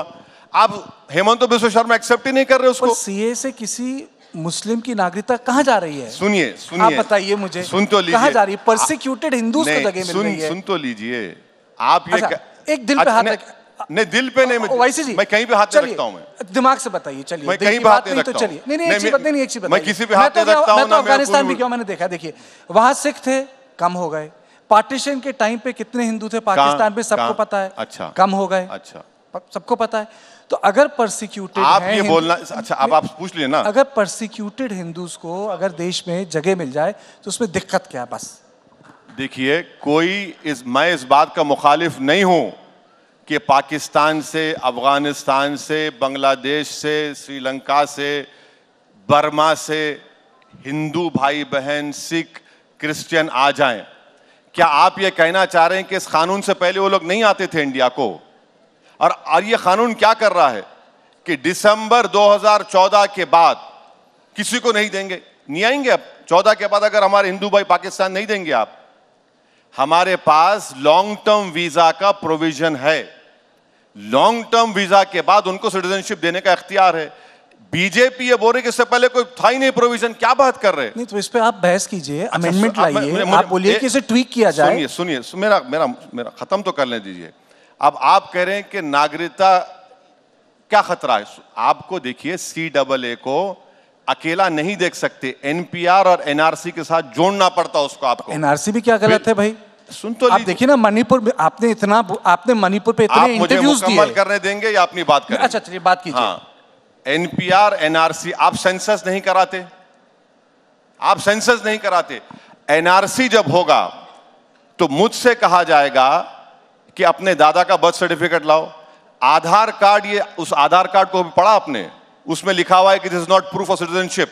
आप हेमंत बिश्व शर्मा एक्सेप्ट ही नहीं कर रहे उसको। सीए से किसी मुस्लिम की नागरिकता कहां जा रही है? सुनिए आप बताइए मुझे, सुन तो लीजिए। कहां जा रही है? परसिक्यूटेड हिंदूज को जगह मिल रही है। सुन तो लीजिए आप। ये एक दिल पे हाथ नहीं, दिल पे नहीं, वैसे जी मैं कहीं पे हाथ नहीं रखता हूं। मैं दिमाग से बताइए। चलिए, मैं कहीं पे हाथ नहीं रखता हूं। चलिए, नहीं एक चीज बताइए। मैं किसी पे हाथ नहीं रखता हूं। मैं तो अफगानिस्तान भी क्यों, मैंने देखा, देखिए वहां सिख थे, कम हो गए। पार्टीशन के टाइम पे कितने हिंदू थे पाकिस्तान में, सबको पता है। अच्छा, कम हो गए। अच्छा, सबको पता है। तो अगर परसिक्यूटेड आप ये बोलना, अच्छा अब आप पूछ लिए ना, अगर परसिक्यूटेड हिंदूज को अगर देश में जगह मिल जाए तो उसमें दिक्कत क्या? बस देखिए, मैं इस बात का मुखालिफ नहीं हूं कि पाकिस्तान से, अफगानिस्तान से, बांग्लादेश से, श्रीलंका से, बर्मा से हिंदू भाई बहन, सिख, क्रिश्चियन आ जाएं। क्या आप ये कहना चाह रहे हैं कि इस कानून से पहले वो लोग नहीं आते थे इंडिया को? और ये कानून क्या कर रहा है? कि दिसंबर 2014 के बाद किसी को नहीं देंगे, नहीं आएंगे। अब 14 के बाद अगर हमारे हिंदू भाई पाकिस्तान नहीं देंगे आप, हमारे पास लॉन्ग टर्म वीजा का प्रोविजन है। लॉन्ग टर्म वीजा के बाद उनको सिटीजनशिप देने का इख्तियार है। बीजेपी ये बोल रही कि इससे पहले कोई था ही नहीं प्रोविजन, क्या बात कर रहे हैं? नहीं तो इस पे आप बहस कीजिए, अमेंडमेंट लाइए, आप बोलिए कि इसे ट्वीक किया जाए। सुनिए मेरा मेरा मेरा खत्म तो करने दीजिए। अब आप कह रहे हैं कि नागरिकता क्या खतरा है? आपको देखिए, CAA को अकेला नहीं देख सकते, NPR और NRC के साथ जोड़ना पड़ता उसको। आपको NRC भी क्या गलत है भाई? सुन तो आप देखिए ना, मणिपुर में आपने मणिपुर पे इतने इंटरव्यूज दिए। मुकम्मल करने देंगे या अपनी बात करें? अच्छा चलिए बात कीजिए। हाँ, NPR NRC, आप सेंसस नहीं कराते, आप सेंसस नहीं कराते। NRC जब होगा तो मुझसे कहा जाएगा कि अपने दादा का बर्थ सर्टिफिकेट लाओ, आधार कार्ड, ये उस आधार कार्ड को भी पढ़ा आपने? उसमें लिखा हुआ है कि this is not proof of citizenship.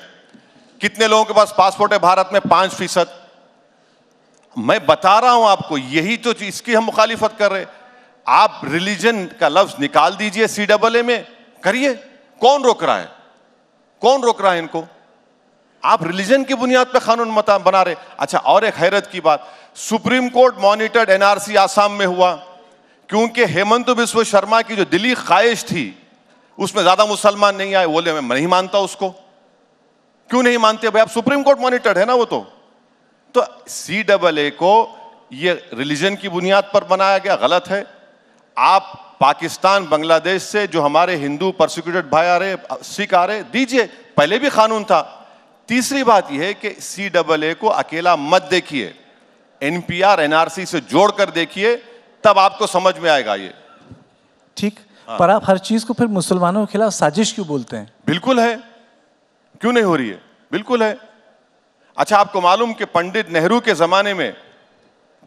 कितने लोगों के पास पासपोर्ट है भारत में? 5%। मैं बता रहा हूं आपको, यही तो इसकी हम मुखालिफत कर रहे। आप रिलीजन का लफ्ज निकाल दीजिए CAA में, करिए। कौन रोक रहा है? कौन रोक रहा है इनको? आप रिलीजन की बुनियाद पर कानून बना रहे। अच्छा, और एक हैरत की बात, supreme court monitored NRC Assam में हुआ क्योंकि हेमंत बिस्व शर्मा की जो दिली ख्वाहिश थी उसमें ज्यादा मुसलमान नहीं आए। बोले मैं नहीं मानता उसको। क्यों नहीं मानते भाई? आप सुप्रीम कोर्ट मॉनिटर्ड है ना वो तो CAA को ये रिलीजन की बुनियाद पर बनाया गया, गलत है। आप पाकिस्तान बांग्लादेश से जो हमारे हिंदू परसिक्यूटेड भाई आ रहे, सिख आ रहे, दीजिए, पहले भी कानून था। तीसरी बात यह है कि CAA को अकेला मत देखिए, NPR NRC से जोड़कर देखिए, तब आपको समझ में आएगा ये। ठीक, पर आप हर चीज को फिर मुसलमानों के खिलाफ साजिश क्यों बोलते हैं? बिल्कुल है, क्यों नहीं हो रही है? बिल्कुल है। अच्छा, आपको मालूम कि पंडित नेहरू के जमाने में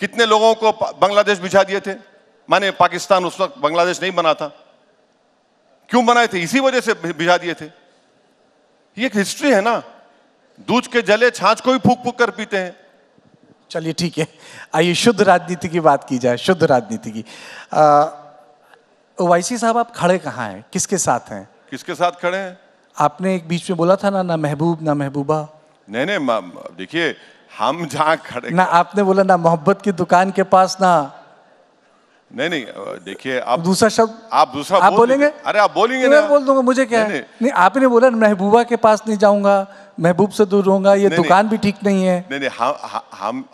कितने लोगों को बांग्लादेश भिजा दिए थे? माने पाकिस्तान उस वक्त बांग्लादेश नहीं बना था। क्यों बनाए थे? इसी वजह से भिजा दिए थे। ये एक हिस्ट्री है ना। दूध के जले छाछ को भी फूक फूक कर पीते हैं। चलिए ठीक है, आइए शुद्ध राजनीति की बात की जाए, शुद्ध राजनीति की। ओवैसी साहब, आप खड़े कहाँ हैं? किसके साथ हैं? किसके साथ खड़े हैं? आपने एक बीच में बोला था ना महबूब ना महबूबा। नहीं, देखिए, हम जहां खड़े ना, आपने बोला ना मोहब्बत की दुकान के पास ना। नहीं, देखिए, आप दूसरा शब्द आप दूसरा आप बोलेंगे? अरे आप बोलेंगे मैं बोल दूंगा, मुझे क्या है? नहीं, आपने बोला महबूबा के पास नहीं जाऊंगा, महबूब से दूर रहूंगा, ये दुकान भी ठीक नहीं है। नहीं,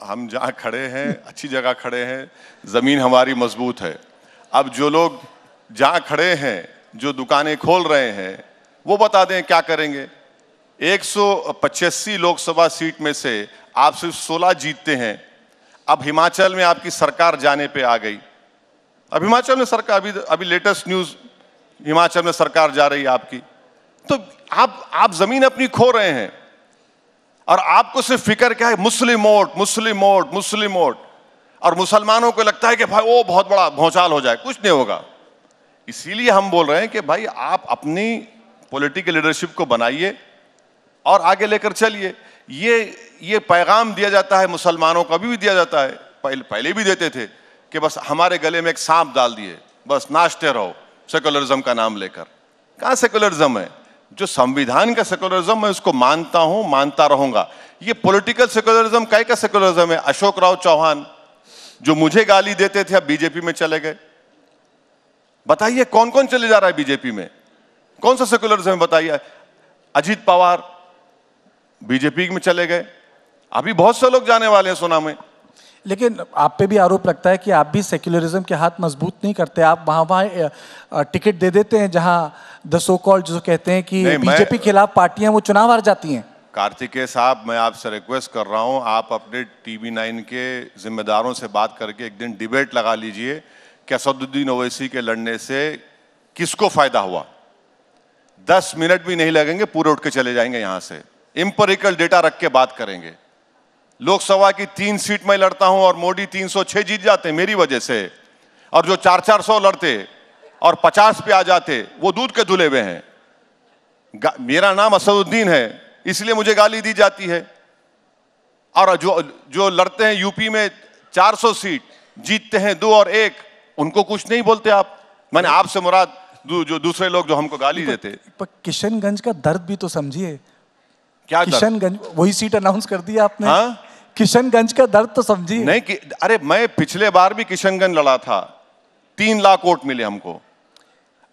हम जहाँ खड़े हैं अच्छी जगह खड़े हैं, जमीन हमारी मजबूत है। अब जो लोग जहाँ खड़े हैं, जो दुकानें खोल रहे हैं, वो बता दें क्या करेंगे। 185 लोकसभा सीट में से आप सिर्फ 16 जीतते हैं। अब हिमाचल में आपकी सरकार जाने पे आ गई। अब हिमाचल में सरकार, अभी लेटेस्ट न्यूज, हिमाचल में सरकार जा रही है आपकी। तो आप जमीन अपनी खो रहे हैं और आपको सिर्फ फिक्र क्या है? मुस्लिम वोट, मुस्लिम वोट, मुस्लिम वोट। और मुसलमानों को लगता है कि भाई वो बहुत बड़ा भौचाल हो जाए। कुछ नहीं होगा। इसीलिए हम बोल रहे हैं कि भाई आप अपनी पॉलिटिकल लीडरशिप को बनाइए और आगे लेकर चलिए। ये पैगाम दिया जाता है मुसलमानों को, अभी भी दिया जाता है, पहले भी देते थे कि बस हमारे गले में एक सांप डाल दिए, बस नाचते रहो सेकुलरिज्म का नाम लेकर। कहाँ सेकुलरिज्म है? जो संविधान का सेकुलरिज्म है उसको मानता हूं, मानता रहूंगा। ये पॉलिटिकल सेकुलरिज्म काय का सेकुलरिज्म है? अशोक राव चौहान जो मुझे गाली देते थे अब बीजेपी में चले गए। बताइए कौन कौन चले जा रहा है बीजेपी में? कौन सा सेकुलरिज्म है बताइए? अजीत पवार बीजेपी में चले गए, अभी बहुत से लोग जाने वाले हैं सुना में। लेकिन आप पे भी आरोप लगता है कि आप भी सेक्युलरिज्म के हाथ मजबूत नहीं करते। आप वहां टिकट दे देते हैं जहां द सो कॉल्ड जो कहते हैं कि बीजेपी खिलाफ पार्टियां वो चुनाव हार जाती हैं। कार्तिकेय साहब, मैं आपसे रिक्वेस्ट कर रहा हूं, आप अपने TV9 के जिम्मेदारों से बात करके एक दिन डिबेट लगा लीजिए कि असदुद्दीन ओवैसी के लड़ने से किसको फायदा हुआ। 10 मिनट भी नहीं लगेंगे, पूरे उठ के चले जाएंगे यहां से। इंपेरिकल डेटा रख के बात करेंगे। लोकसभा की 3 सीट में लड़ता हूं और मोदी 306 जीत जाते मेरी वजह से, और जो 400 लड़ते और 50 पे आ जाते वो दूध के धुले हुए हैं। मेरा नाम असदुद्दीन है इसलिए मुझे गाली दी जाती है। और जो लड़ते हैं यूपी में 400 सीट, जीतते हैं 2 और 1, उनको कुछ नहीं बोलते आप। मैंने आपसे मुराद जो दूसरे लोग जो हमको गाली देते। पर किशनगंज का दर्द भी तो समझिए। क्या दर्द? किशनगंज वही सीट अनाउंस कर दी आपने। हाँ? किशनगंज का दर्द तो समझिए। नहीं कि अरे मैं पिछले बार भी किशनगंज लड़ा था, 3 लाख वोट मिले हमको।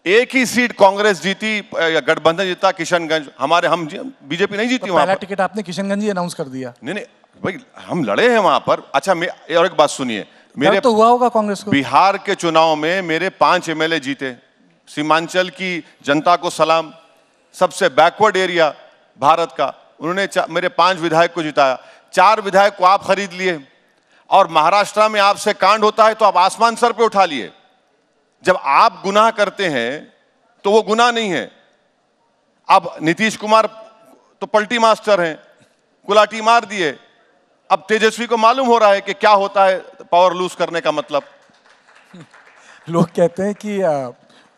एक ही सीट कांग्रेस जीती या गठबंधन जीता किशनगंज, हमारे हम बीजेपी नहीं जीती वहां पहला पर। टिकट आपने किशनगंज ही अनाउंस कर दिया। नहीं नहीं भाई, हम लड़े हैं वहां पर। अच्छा और एक बात सुनिए, मेरे तो हुआ होगा कांग्रेस को। बिहार के चुनाव में मेरे 5 एमएलए जीते। सीमांचल की जनता को सलाम, सबसे बैकवर्ड एरिया भारत का, उन्होंने मेरे 5 विधायक को जिताया। 4 विधायक को आप खरीद लिए, और महाराष्ट्र में आपसे कांड होता है तो आप आसमान सर पे उठा लिए। जब आप गुनाह करते हैं तो वो गुनाह नहीं है। अब नीतीश कुमार तो पलटी मास्टर हैं, कुलाटी मार दिए। अब तेजस्वी को मालूम हो रहा है कि क्या होता है पावर लूज करने का मतलब। लोग कहते हैं कि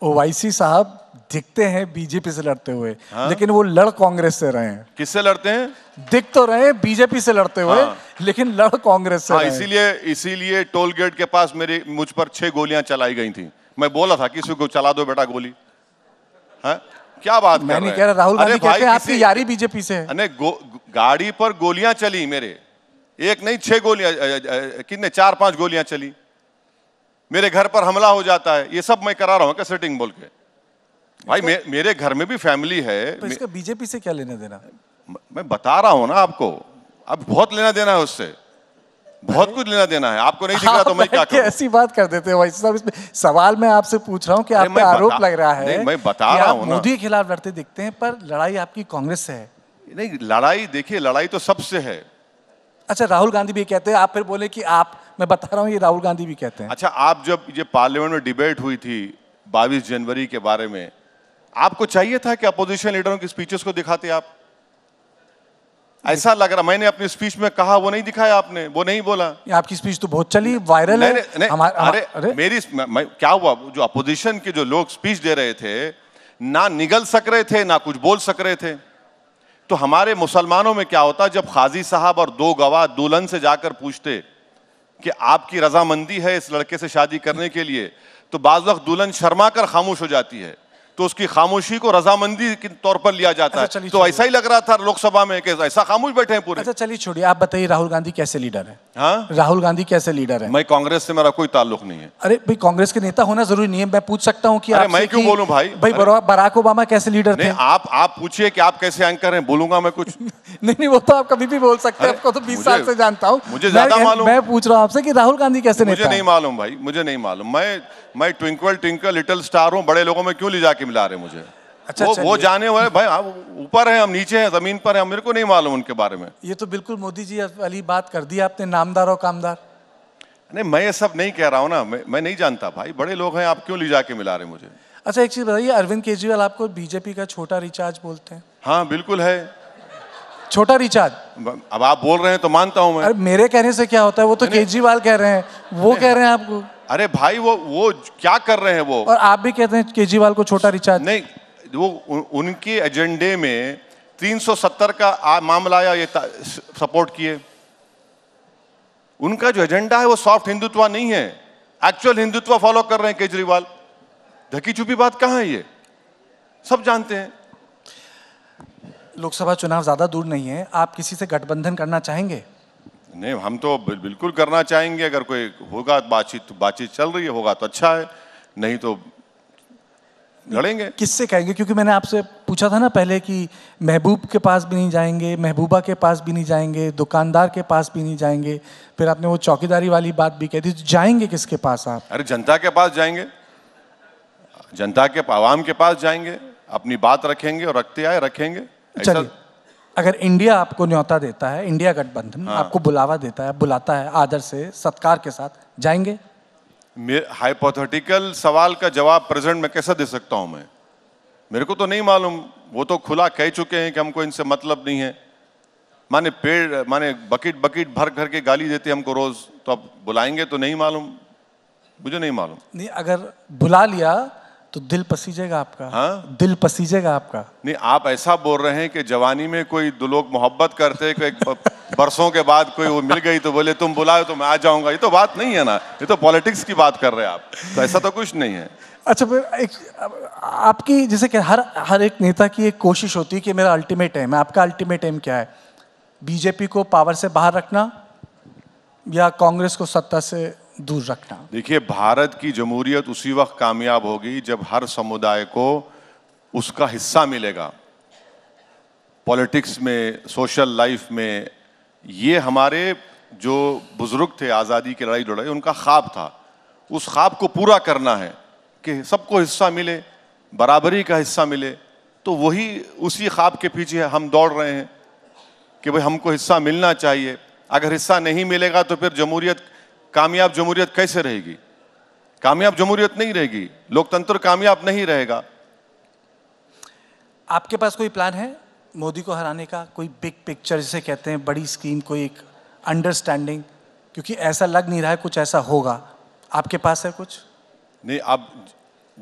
ओवैसी साहब दिखते हैं बीजेपी से लड़ते हुए, हाँ? लेकिन वो लड़ कांग्रेस से रहे हैं। किससे लड़ते हैं? दिख तो रहे हैं बीजेपी से लड़ते हुए, हाँ। लेकिन लड़ कांग्रेस से हाँ, रहे हैं। इसीलिए टोल गेट के पास मुझ पर 6 गोलियां चलाई गई थी। मैं बोला था किसी को चला दो बेटा गोली। हाँ? क्या बात कर रहे हैं? मैं नहीं कह रहा, राहुल गांधी कहते हैं आपकी यारी बीजेपी से है। अरे गाड़ी पर गोलियां चली मेरे, एक नहीं 6 गोलियां, कितने 4-5 गोलियां चली। मेरे घर पर हमला हो जाता है, ये सब मैं करा रहा हूं क्या सेटिंग बोल के? भाई मेरे घर में भी फैमिली है। तो इसका बीजेपी से क्या लेना देना? मैं बता रहा हूं ना आपको, अब बहुत लेना देना है उससे, बहुत कुछ लेना देना है। आपको नहीं दिख रहा तो मैं क्या करूं? ऐसी बात कर देते हैं वैसे साहब। इसमें सवाल मैं आपसे पूछ रहा हूं कि आप पे आरोप लग रहा है, मैं बता रहा हूं ना, मोदी के खिलाफ लड़ते दिखते हैं, पर लड़ाई आपकी कांग्रेस से है। नहीं, लड़ाई देखिए, लड़ाई तो सबसे है। अच्छा, राहुल गांधी भी कहते हैं, आप फिर बोले कि आप, मैं बता रहा हूं ये राहुल गांधी भी कहते हैं। अच्छा, आप जब ये पार्लियामेंट में डिबेट हुई थी 22 जनवरी के बारे में, आपको चाहिए था कि अपोजिशन लीडरों की स्पीचेस को दिखाते आप? ऐसा लग रहा, मैंने अपनी स्पीच में कहा, वो नहीं दिखाया आपने, वो नहीं बोला। आपकी स्पीच तो बहुत चली, वायरल है। अरे मेरी क्या हुआ, जो अपोजिशन के जो लोग स्पीच दे रहे थे, ना निगल सक रहे थे ना कुछ बोल सक रहे थे। तो हमारे मुसलमानों में क्या होता, जब काजी साहब और 2 गवाह दुल्हन से जाकर पूछते कि आपकी रजामंदी है इस लड़के से शादी करने के लिए, तो बाज वक्त दुल्हन शर्मा कर खामोश हो जाती है, तो उसकी खामोशी को रजामंदी के तौर पर लिया जाता है। तो ऐसा ही लग रहा था लोकसभा में कि ऐसा खामोश बैठे हैं पूरे। अच्छा चलिए छोड़िए, आप बताइए राहुल गांधी कैसे लीडर है? हाँ? राहुल गांधी कैसे लीडर है? मैं कांग्रेस से मेरा कोई ताल्लुक नहीं है। अरे भाई, कांग्रेस के नेता होना जरूरी नहीं है। मैं पूछ सकता हूँ कि अरे मैं क्यों बोलूं भाई? बराक ओबामा कैसे लीडर थे? आप पूछिए कि आप कैसे एंकर हैं, बोलूंगा मैं कुछ। नहीं, वो तो आप कभी भी बोल सकते हैं, आपको तो 20 साल से जानता हूँ। मुझे ज्यादा मालूम। मैं पूछ रहा हूँ आपसे कि राहुल गांधी कैसे नेता? मुझे नहीं मालूम भाई, मुझे नहीं मालूम। मैं ट्विंकल ट्विंकल लिटिल स्टार हूँ, बड़े लोगों में क्यों ले जाके मिला रहे मुझे? अच्छा, वो जाने वाले भाई, ऊपर है, हम नीचे हैं, जमीन पर है, मेरे को नहीं मालूम उनके बारे में। ये तो बिल्कुल मोदी जी वाली बात कर दी आपने, नामदार और कामदार। नहीं, मैं ये सब नहीं कह रहा हूँ ना, मैं नहीं जानता भाई, बड़े लोग हैं, आप क्यों ले जाके मिला रहे मुझे? अच्छा एक चीज बताइए, अरविंद केजरीवाल आपको बीजेपी का छोटा रिचार्ज बोलते हैं? हाँ बिल्कुल है, छोटा रिचार्ज। अब आप बोल रहे हैं तो मानता हूं मैं। अरे मेरे कहने से क्या होता है, वो तो केजरीवाल कह रहे हैं, वो कह रहे हैं आपको। अरे भाई वो क्या कर रहे हैं वो? और आप भी कहते हैं केजरीवाल को छोटा रिचार्ज? नहीं, वो उनके एजेंडे में 370 का मामला आया, ये सपोर्ट किए। उनका जो एजेंडा है वो सॉफ्ट हिंदुत्व नहीं है, एक्चुअल हिंदुत्व फॉलो कर रहे हैं केजरीवाल। ढकी छुपी बात कहां है, ये सब जानते हैं। लोकसभा चुनाव ज्यादा दूर नहीं है, आप किसी से गठबंधन करना चाहेंगे? नहीं, हम तो बिल्कुल करना चाहेंगे। अगर कोई होगा बातचीत चल रही है, होगा तो अच्छा है, नहीं तो लड़ेंगे। किससे कहेंगे? क्योंकि मैंने आपसे पूछा था ना पहले कि महबूब के पास भी नहीं जाएंगे, महबूबा के पास भी नहीं जाएंगे, दुकानदार के पास भी नहीं जाएंगे, फिर आपने वो चौकीदारी वाली बात भी कह दी, तो जाएंगे किसके पास आप? अरे जनता के पास जाएंगे, जनता के आवाम के पास जाएंगे, अपनी बात रखेंगे और रखते आए रखेंगे। चलिए, अगर इंडिया आपको न्योता देता है, इंडिया गठबंधन आपको बुलावा देता है, बुलाता है आदर से, सत्कार के साथ, जाएंगे? हाइपोथेटिकल सवाल का जवाब प्रेजेंट में कैसे दे सकता हूं मैं? मेरे को तो नहीं मालूम। वो तो खुला कह चुके हैं कि हमको इनसे मतलब नहीं है। माने बकेट भर भर के गाली देते हमको रोज, तो अब बुलाएंगे तो नहीं मालूम, मुझे नहीं मालूम। नहीं, अगर बुला लिया तो दिल पसीजेगा आपका। हाँ? दिल पसीजेगा आपका। नहीं, आप ऐसा बोल रहे हैं कि जवानी में कोई दो लोग मोहब्बत करते, कोई बरसों के बाद कोई वो मिल गई तो बोले तुम बुलाओ तो मैं आ जाऊंगा, ये तो बात नहीं है ना, ये तो पॉलिटिक्स की बात कर रहे हैं आप, तो ऐसा तो कुछ नहीं है। अच्छा, फिर आपकी जैसे कि हर एक नेता की एक कोशिश होती है कि मेरा अल्टीमेट एम है, आपका अल्टीमेट एम क्या है? बीजेपी को पावर से बाहर रखना या कांग्रेस को सत्ता से दूर रखना? देखिए, भारत की जमहूरियत उसी वक्त कामयाब होगी जब हर समुदाय को उसका हिस्सा मिलेगा पॉलिटिक्स में, सोशल लाइफ में। ये हमारे जो बुजुर्ग थे आज़ादी की लड़ाई लड़ाई, उनका ख्वाब था, उस ख्वाब को पूरा करना है कि सबको हिस्सा मिले, बराबरी का हिस्सा मिले। तो वही उसी ख्वाब के पीछे हम दौड़ रहे हैं कि भाई हमको हिस्सा मिलना चाहिए। अगर हिस्सा नहीं मिलेगा तो फिर जमहूरियत, कामयाब जमहूरियत कैसे रहेगी? कामयाब जमहूरियत नहीं रहेगी, लोकतंत्र कामयाब नहीं रहेगा। आपके पास कोई प्लान है मोदी को हराने का? कोई बिग पिक्चर जिसे कहते हैं, बड़ी स्कीम, कोई एक अंडरस्टैंडिंग? क्योंकि ऐसा लग नहीं रहा है कुछ ऐसा होगा। आपके पास है कुछ? नहीं, अब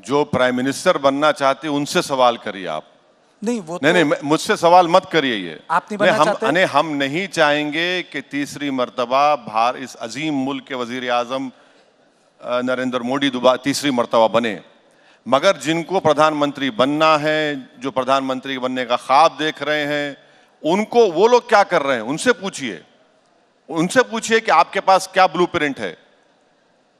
जो प्राइम मिनिस्टर बनना चाहते उनसे सवाल करिए आप। नहीं, वो नहीं, तो नहीं, मुझसे सवाल मत करिए ये। आप नहीं बनना चाहते? हम नहीं चाहेंगे कि तीसरी मर्तबा इस अजीम मुल्क के वजीर आजम नरेंद्र मोदी दोबारा तीसरी मर्तबा बने। मगर जिनको प्रधानमंत्री बनना है, जो प्रधानमंत्री बनने का ख्वाब देख रहे हैं, उनको, वो लोग क्या कर रहे हैं उनसे पूछिए। उनसे पूछिए कि आपके पास क्या ब्लूप्रिंट है।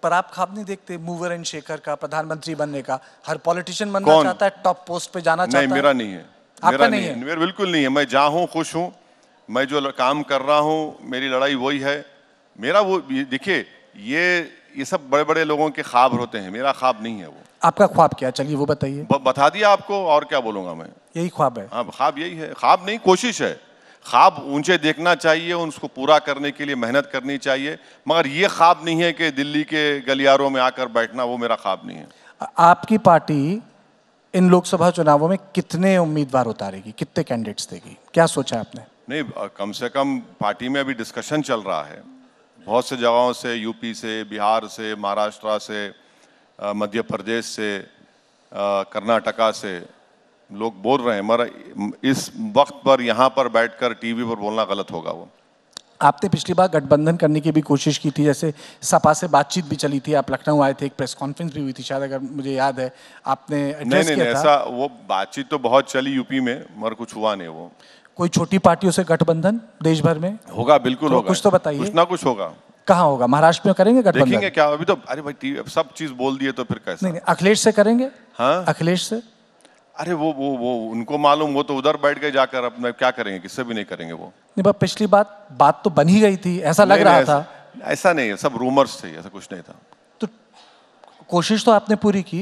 पर आप ख्वाब नहीं देखते मूवर एंड शेकर का, प्रधानमंत्री बनने का? हर पॉलिटिशियन बनना चाहता है, टॉप पोस्ट पे जाना चाहता है। नहीं, मेरा नहीं है। आपका नहीं है? मेरा बिल्कुल नहीं है। मैं जहाँ हूँ खुश हूँ, मैं जो काम कर रहा हूँ, मेरी लड़ाई वही है मेरा। वो देखिए, ये सब बड़े बड़े लोगों के ख्वाब होते हैं, मेरा ख्वाब नहीं है वो। आपका ख्वाब क्या? चलिए वो बताइए। बता दिया आपको, और क्या बोलूंगा मैं। यही ख्वाब है? हाँ, ख्वाब यही है। ख्वाब नहीं, कोशिश है। ख्वाब ऊंचे देखना चाहिए, उसको पूरा करने के लिए मेहनत करनी चाहिए। मगर ये ख्वाब नहीं है कि दिल्ली के गलियारों में आकर बैठना, वो मेरा ख्वाब नहीं है। आपकी पार्टी इन लोकसभा चुनावों में कितने उम्मीदवार उतारेगी, कितने कैंडिडेट्स देगी? क्या सोचा है आपने? नहीं, कम से कम पार्टी में अभी डिस्कशन चल रहा है। बहुत से जगहों से, यूपी से, बिहार से, महाराष्ट्र से, मध्य प्रदेश से, कर्नाटका से लोग बोल रहे हैं। मगर इस वक्त पर यहाँ पर बैठकर टीवी पर बोलना गलत होगा। वो आपने पिछली बार गठबंधन करने की भी कोशिश की थी, जैसे सपा से बातचीत भी चली थी, आप लखनऊ आए थे, एक प्रेस कॉन्फ्रेंस भी हुई थी शायद, अगर मुझे याद है, आपने एड्रेस किया था। ऐसा वो बातचीत तो बहुत चली यूपी में, मगर कुछ हुआ नहीं। वो कोई छोटी पार्टियों से गठबंधन देश भर में होगा? बिल्कुल तो होगा। कुछ तो बताइए। कुछ ना कुछ होगा। कहाँ होगा? महाराष्ट्र में करेंगे गठबंधन? देखेंगे क्या, अभी तो अरे भाई सब चीज बोल दिए तो फिर कैसे? नहीं, अखिलेश से करेंगे? हाँ, अखिलेश से? अरे वो उनको मालूम, वो तो उधर बैठ गए जाकर, अपना क्या करेंगे, किससे भी नहीं करेंगे वो। नहीं, पर पिछली बात तो बन ही गई थी, ऐसा लग रहा था। ऐसा नहीं है, सब रूमर्स थे, ऐसा कुछ नहीं था। तो कोशिश तो आपने पूरी की।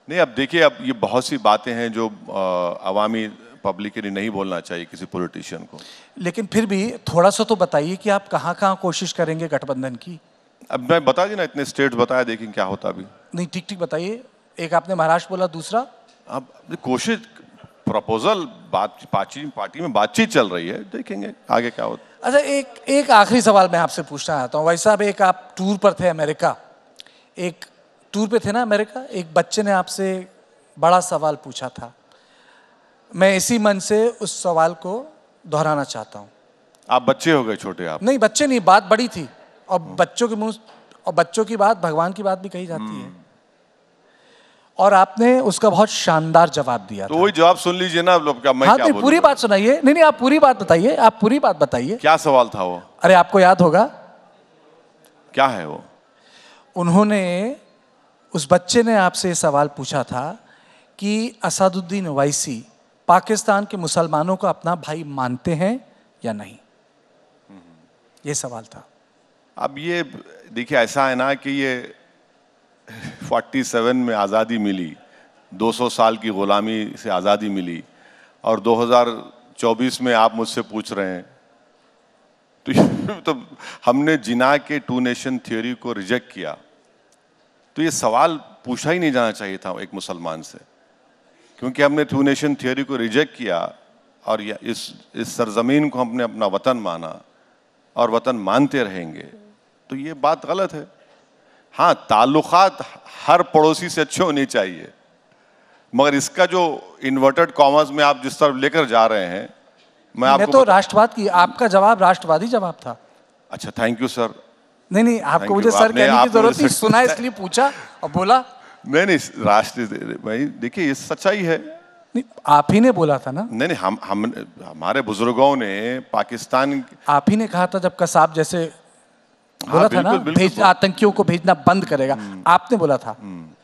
नहीं, अब देखिए, अब ये बहुत सी बातें हैं जो अवामी पब्लिक के लिए नहीं बोलना चाहिए किसी पॉलिटिशियन को। लेकिन फिर भी थोड़ा सा तो बताइए कि आप कहाँ कहाँ कोशिश करेंगे गठबंधन की। अब मैं बता दी ना, इतने स्टेट्स बताया, देखें क्या होता अभी। नहीं, ठीक ठीक बताइए। एक आपने महाराष्ट्र बोला, दूसरा? अब कोशिश, प्रपोजल, पार्टी में बातचीत चल रही है, देखेंगे आगे क्या होता। अच्छा, एक आखिरी सवाल मैं आपसे पूछना चाहता हूँ। भाई साहब, एक आप टूर पर थे अमेरिका, एक टूर पे थे ना अमेरिका, एक बच्चे ने आपसे बड़ा सवाल पूछा था। मैं इसी मन से उस सवाल को दोहराना चाहता हूँ। आप बच्चे हो गए छोटे? आप नहीं, बच्चे नहीं, बात बड़ी थी। और बच्चों के मुंह, और बच्चों की बात भगवान की बात भी कही जाती है। और आपने उसका बहुत शानदार जवाब दिया। तो वही जवाब सुन लीजिए ना। क्या मैं हाँ, क्या बोलूं? पूरी बात सुनाइए। नहीं, आप पूरी बात बताइए, आप पूरी बात बताइए। क्या सवाल था वो? अरे, आपको याद होगा। क्या है वो? उन्होंने, उस बच्चे ने आपसे सवाल पूछा था कि असदुद्दीन ओवैसी पाकिस्तान के मुसलमानों को अपना भाई मानते हैं या नहीं? ये सवाल था। अब ये देखिए, ऐसा है ना कि ये 47 में आज़ादी मिली, 200 साल की गुलामी से आज़ादी मिली, और 2024 में आप मुझसे पूछ रहे हैं। तो हमने जिना के टू नेशन थ्योरी को रिजेक्ट किया, तो ये सवाल पूछा ही नहीं जाना चाहिए था एक मुसलमान से। क्योंकि हमने टू नेशन थ्योरी को रिजेक्ट किया और इस सरजमीन को हमने अपना वतन माना और वतन मानते रहेंगे, तो ये बात गलत है। हाँ, ताल्लुकात हर पड़ोसी से अच्छे होने चाहिए, मगर इसका जो इन्वर्टेड कॉमर्स में आप जिस तरफ लेकर जा रहे हैं, मैं तो राष्ट्रवाद की, आपका जवाब राष्ट्रवादी जवाब था। अच्छा, थैंक यू सर। नहीं, आपको मुझे सर कहने की जरूरत नहीं, सुना इसलिए पूछा और बोला। नहीं, राष्ट्र भाई देखिए, ये सच्चाई है। नहीं, आप ही ने बोला था ना। नहीं, हम हमारे बुजुर्गों ने पाकिस्तान, आप ही ने कहा था जब कसाब जैसे बोला था ना, भेज आतंकियों को भेजना बंद करेगा, आपने बोला था,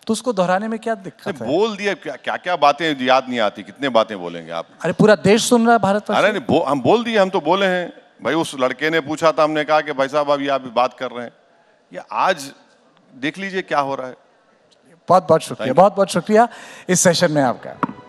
तो उसको दोहराने में क्या दिक्कत है? बोल दिया, क्या क्या बातें याद नहीं आती, कितने बातें बोलेंगे आप? अरे पूरा देश सुन रहा है, भारत। अरे नहीं, हम बोल दिए, हम तो बोले हैं भाई। उस लड़के ने पूछा था, हमने कहा कि भाई साहब अभी आप बात कर रहे हैं, या आज देख लीजिए क्या हो रहा है। बहुत बहुत शुक्रिया, बहुत बहुत शुक्रिया इस सेशन में आपका।